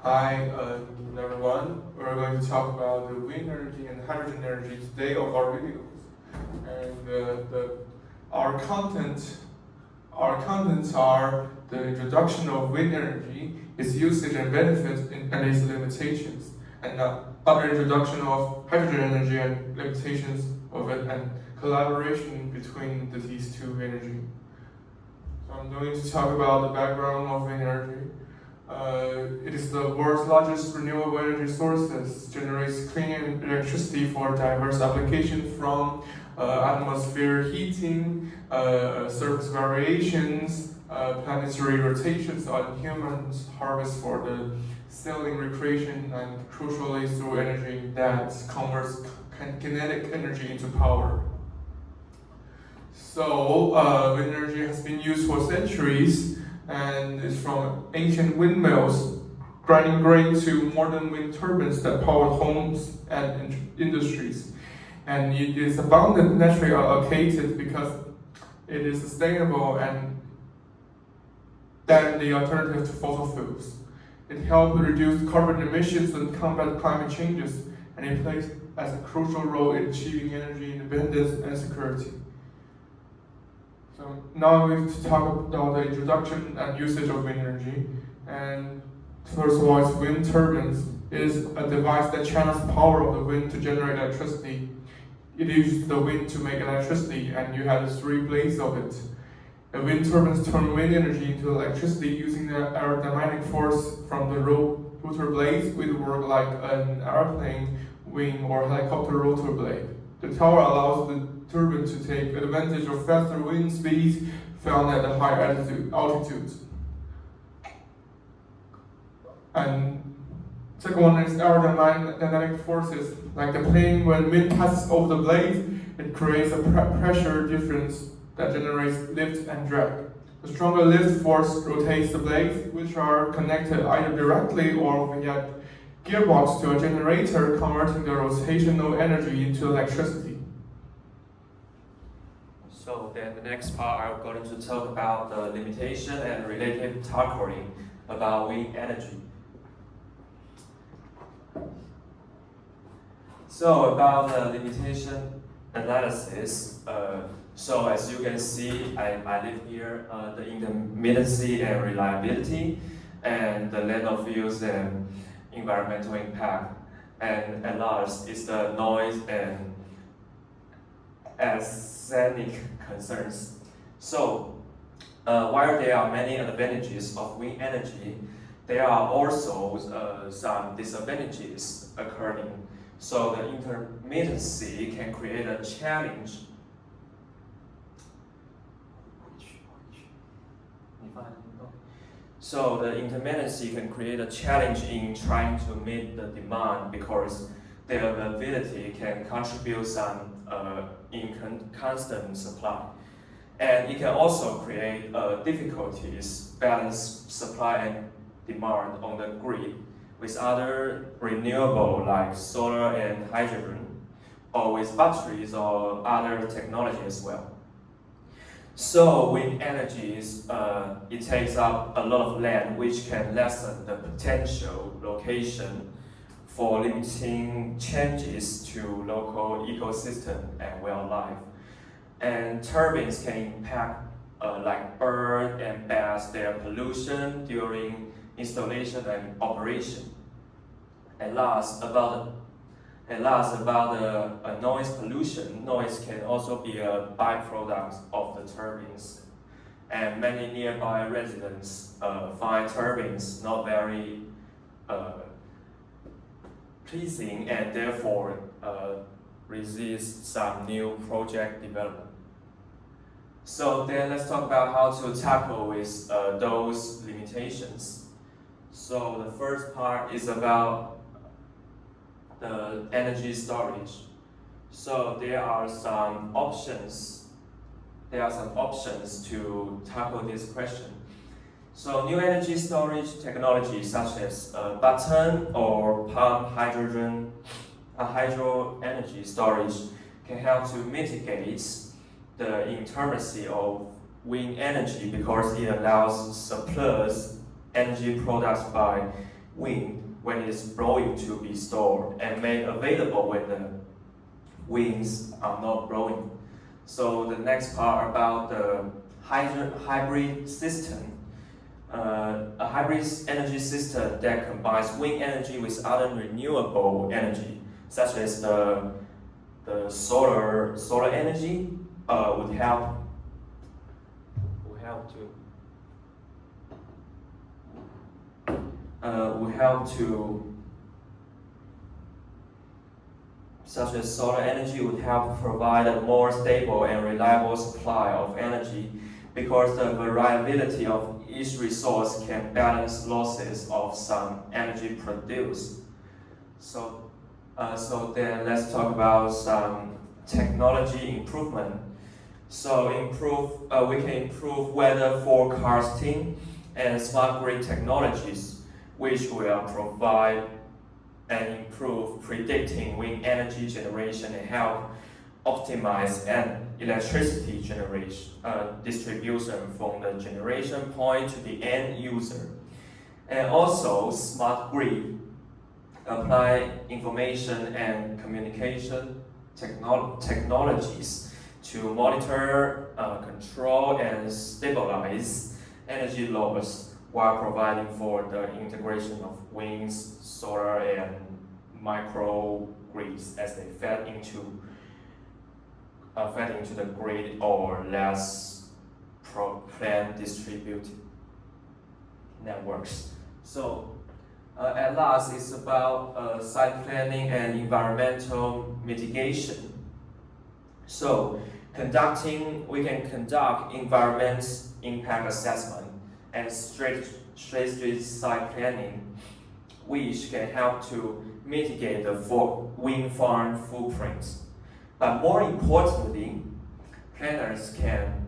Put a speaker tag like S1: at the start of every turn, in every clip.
S1: Hi, everyone. We're going to talk about the wind energy and hydrogen energy today of our videos. And our contents are the introduction of wind energy, its usage and benefits, and its limitations, and other introduction of hydrogen energy and limitations of it, and collaboration between these two energy. So I'm going to talk about the background of wind energy. It is the world's largest renewable energy sources, generates clean electricity for diverse applications from atmosphere heating, surface variations, planetary rotations on humans, harvest for the sailing recreation, and crucially through energy that converts kinetic energy into power. So, wind energy has been used for centuries, and it's from ancient windmills grinding grain to modern wind turbines that power homes and industries. And it is abundant, naturally allocated because it is sustainable and than the alternative to fossil fuels. It helps reduce carbon emissions and combat climate changes, and it plays as a crucial role in achieving energy independence and security. So now I'm going to talk about the introduction and usage of wind energy. And first of all, it's wind turbines. It is a device that channels the power of the wind to generate electricity. It uses the wind to make electricity, and you have the three blades of it. The wind turbines turn wind energy into electricity using the aerodynamic force from the rotor blades, which work like an airplane wing or helicopter rotor blade. The tower allows the turbine to take advantage of faster wind speeds found at a high altitude. And second one is aerodynamic forces. Like the plane, when wind passes over the blade, it creates a pressure difference that generates lift and drag. The stronger lift force rotates the blades, which are connected either directly or via gearbox to a generator, converting the rotational energy into electricity.
S2: So then the next part, I'm going to talk about the limitation and related tackling about wind energy. So about the limitation analysis, so as you can see, I live here, the intermittency and reliability, and the length of use and environmental impact, and at last is the noise and aesthetic concerns. So, while there are many advantages of wind energy, there are also some disadvantages occurring. So the intermittency can create a challenge. So the intermittency can create a challenge in trying to meet the demand because the availability can contribute some inconstant supply. And it can also create difficulties balance supply and demand on the grid with other renewable like solar and hydrogen, or with batteries or other technology as well. So wind energy it takes up a lot of land, which can lessen the potential location for limiting changes to local ecosystem and wildlife. And turbines can impact like bird and bats, their pollution during installation and operation. And last about the noise pollution. Noise can also be a byproduct of the turbines, and many nearby residents find turbines not very pleasing, and therefore resist some new project development. So then let's talk about how to tackle with those limitations. So the first part is about the energy storage. So there are some options to tackle this question. So new energy storage technologies such as button or pump hydro energy storage can help to mitigate the intermittency of wind energy because it allows surplus energy products by wind when it is blowing to be stored and made available when the winds are not blowing. So the next part about the hybrid system. A hybrid energy system that combines wind energy with other renewable energy, such as the solar energy, would help to such as solar energy would help provide a more stable and reliable supply of energy, because the variability of each resource can balance losses of some energy produced. So then let's talk about some technology improvement. So we can improve weather forecasting and smart grid technologies, which will provide and improve predicting wind energy generation and help optimize electricity generation distribution from the generation point to the end user. And also, smart grid apply information and communication technologies to monitor, control, and stabilize energy loads while providing for the integration of winds, solar, and microgrids as they fed into the grid or less planned distributed networks. So at last, it's about site planning and environmental mitigation. So we can conduct environment impact assessment and strict site planning, which can help to mitigate the wind farm footprints. But more importantly, planners can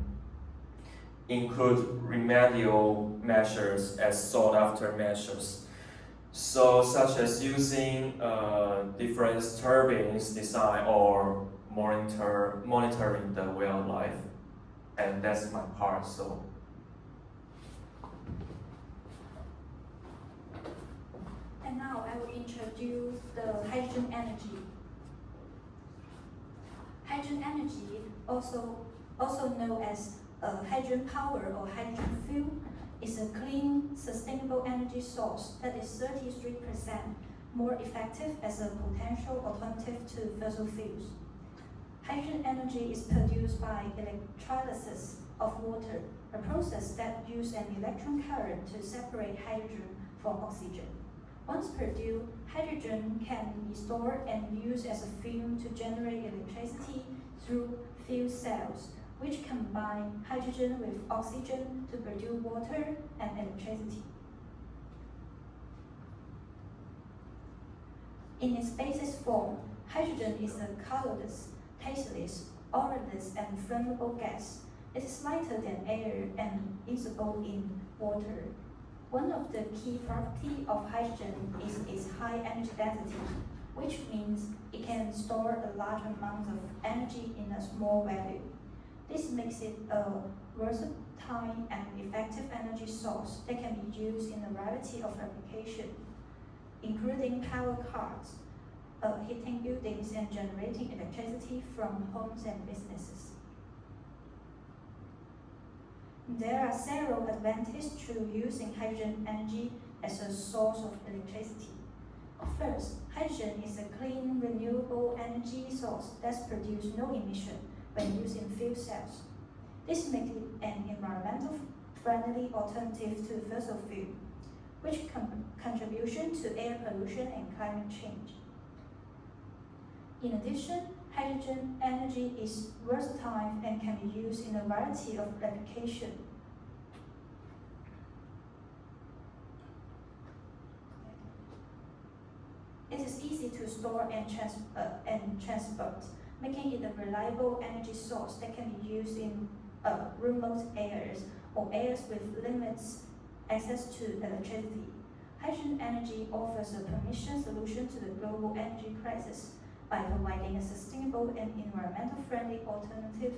S2: include remedial measures as sought-after measures. So, such as using different turbines design or monitoring the wildlife, and that's my part. So.
S3: And now I will introduce the hydrogen energy. Hydrogen energy, also known as hydrogen power or hydrogen fuel, is a clean, sustainable energy source that is 33% more effective as a potential alternative to fossil fuels. Hydrogen energy is produced by electrolysis of water, a process that uses an electron current to separate hydrogen from oxygen. Once produced, hydrogen can be stored and used as a fuel to generate electricity through fuel cells, which combine hydrogen with oxygen to produce water and electricity. In its basis form, hydrogen is a colorless, tasteless, odorless, and flammable gas. It is lighter than air and insoluble in water. One of the key properties of hydrogen is its high energy density, which means it can store a large amount of energy in a small value. This makes it a versatile and effective energy source that can be used in a variety of applications, including power cars, heating buildings, and generating electricity from homes and businesses. There are several advantages to using hydrogen energy as a source of electricity. First, hydrogen is a clean, renewable energy source that produces no emission when using fuel cells. This makes it an environmental friendly alternative to fossil fuel, which contribution to air pollution and climate change. In addition, hydrogen energy is versatile and can be used in a variety of applications. It is easy to store and transport, making it a reliable energy source that can be used in remote areas or areas with limited access to electricity. Hydrogen energy offers a permission solution to the global energy crisis by providing a sustainable and environmental-friendly alternative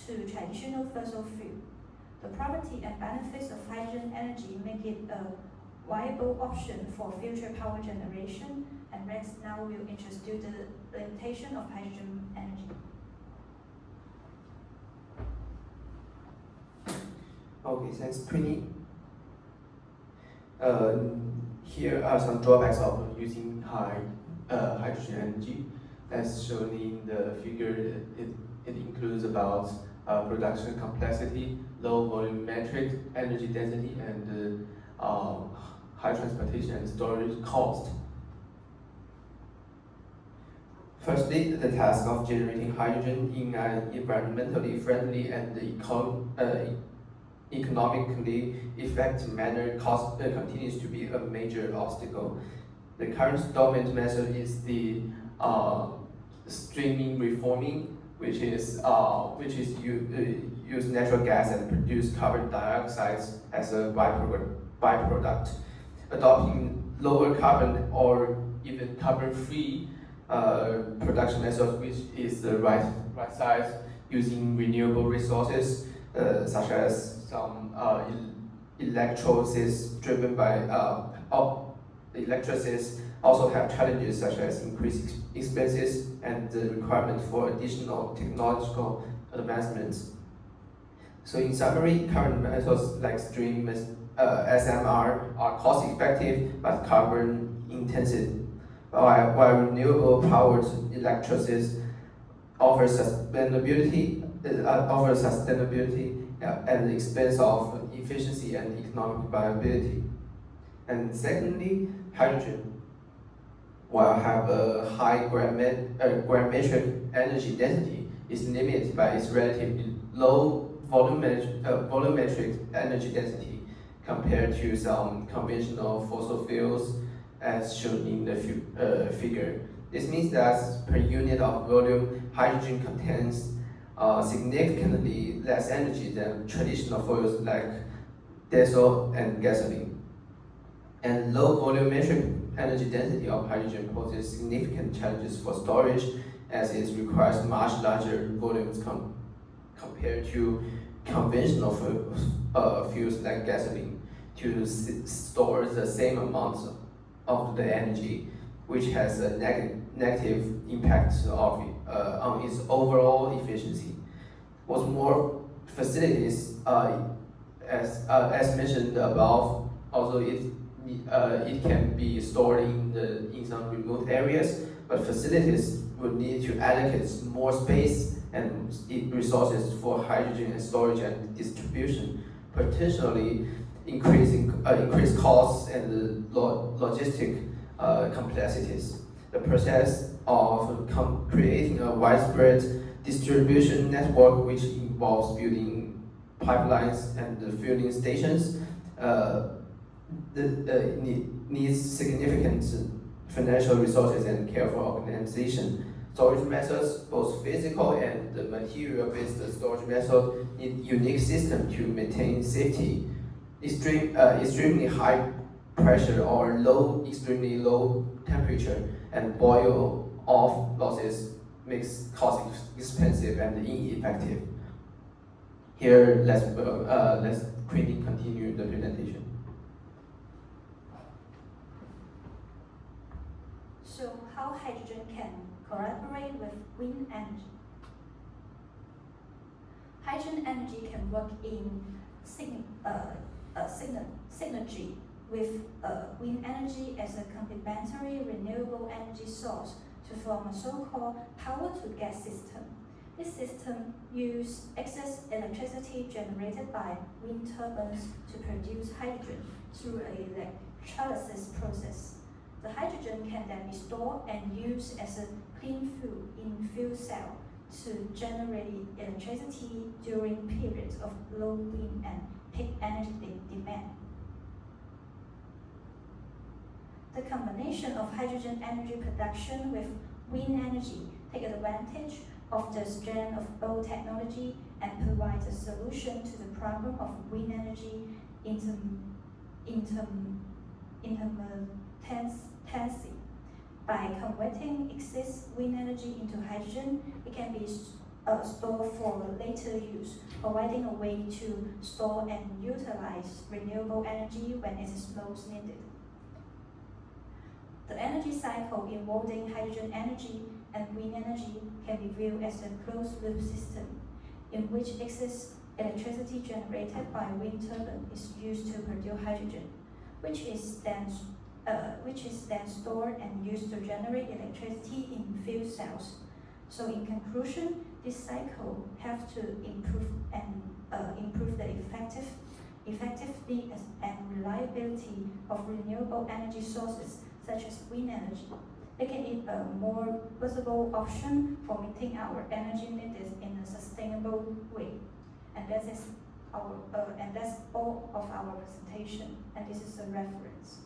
S3: to traditional fossil fuel. The property and benefits of hydrogen energy make it a viable option for future power generation, and Rex now will introduce the limitation of hydrogen energy.
S4: Okay, thanks, Queenie. Here are some drawbacks of using hydrogen energy. As shown in the figure, it includes about production complexity, low volumetric energy density, and high transportation and storage cost. Firstly, the task of generating hydrogen in an environmentally friendly and economically effective manner continues to be a major obstacle. The current dominant method is the streaming reforming, which is use natural gas and produce carbon dioxide as a byproduct. Adopting lower carbon or even carbon-free production methods, which is the right size, using renewable resources such as some electrolysis driven by electrolysis, also have challenges such as increased expenses and the requirement for additional technological advancements. So in summary, current methods like stream SMR are cost-effective but carbon-intensive, while renewable powered electrolysis offers sustainability at the expense of efficiency and economic viability. And secondly, hydrogen, while have a high gravimetric energy density, is limited by its relatively low volumetric energy density compared to some conventional fossil fuels as shown in the figure. This means that per unit of volume, hydrogen contains significantly less energy than traditional fuels like diesel and gasoline. And low volumetric energy density of hydrogen poses significant challenges for storage, as it requires much larger volumes compared to conventional fuels like gasoline to store the same amount of the energy, which has a negative impact on its overall efficiency. What's more, facilities, as mentioned above, although it can be stored in some remote areas, but facilities would need to allocate more space and resources for hydrogen and storage and distribution, potentially increasing costs and logistic complexities. The process of creating a widespread distribution network, which involves building pipelines and filling stations, needs significant financial resources and careful organization. Storage methods, both physical and material-based storage methods, need unique systems to maintain safety. Extremely high pressure or extremely low temperature and boil-off losses makes cost expensive and ineffective. Here, let's quickly continue the presentation.
S3: So how hydrogen can collaborate with wind energy? Hydrogen energy can work in synergy with wind energy as a complementary renewable energy source to form a so-called power-to-gas system. This system uses excess electricity generated by wind turbines to produce hydrogen through an electrolysis process. The hydrogen can then be stored and used as a clean fuel in fuel cell to generate electricity during periods of low wind and peak energy demand. The combination of hydrogen energy production with wind energy take advantage of the strength of both technology and provides a solution to the problem of wind energy intermittency. By converting excess wind energy into hydrogen, it can be store for later use, providing a way to store and utilize renewable energy when it is most needed. The energy cycle involving hydrogen energy and wind energy can be viewed as a closed-loop system in which excess electricity generated by wind turbine is used to produce hydrogen, which is then stored and used to generate electricity in fuel cells. So in conclusion, this cycle has to improve the effectiveness and reliability of renewable energy sources such as wind energy, making it a more visible option for meeting our energy needs in a sustainable way. And that's all of our presentation, and this is a reference.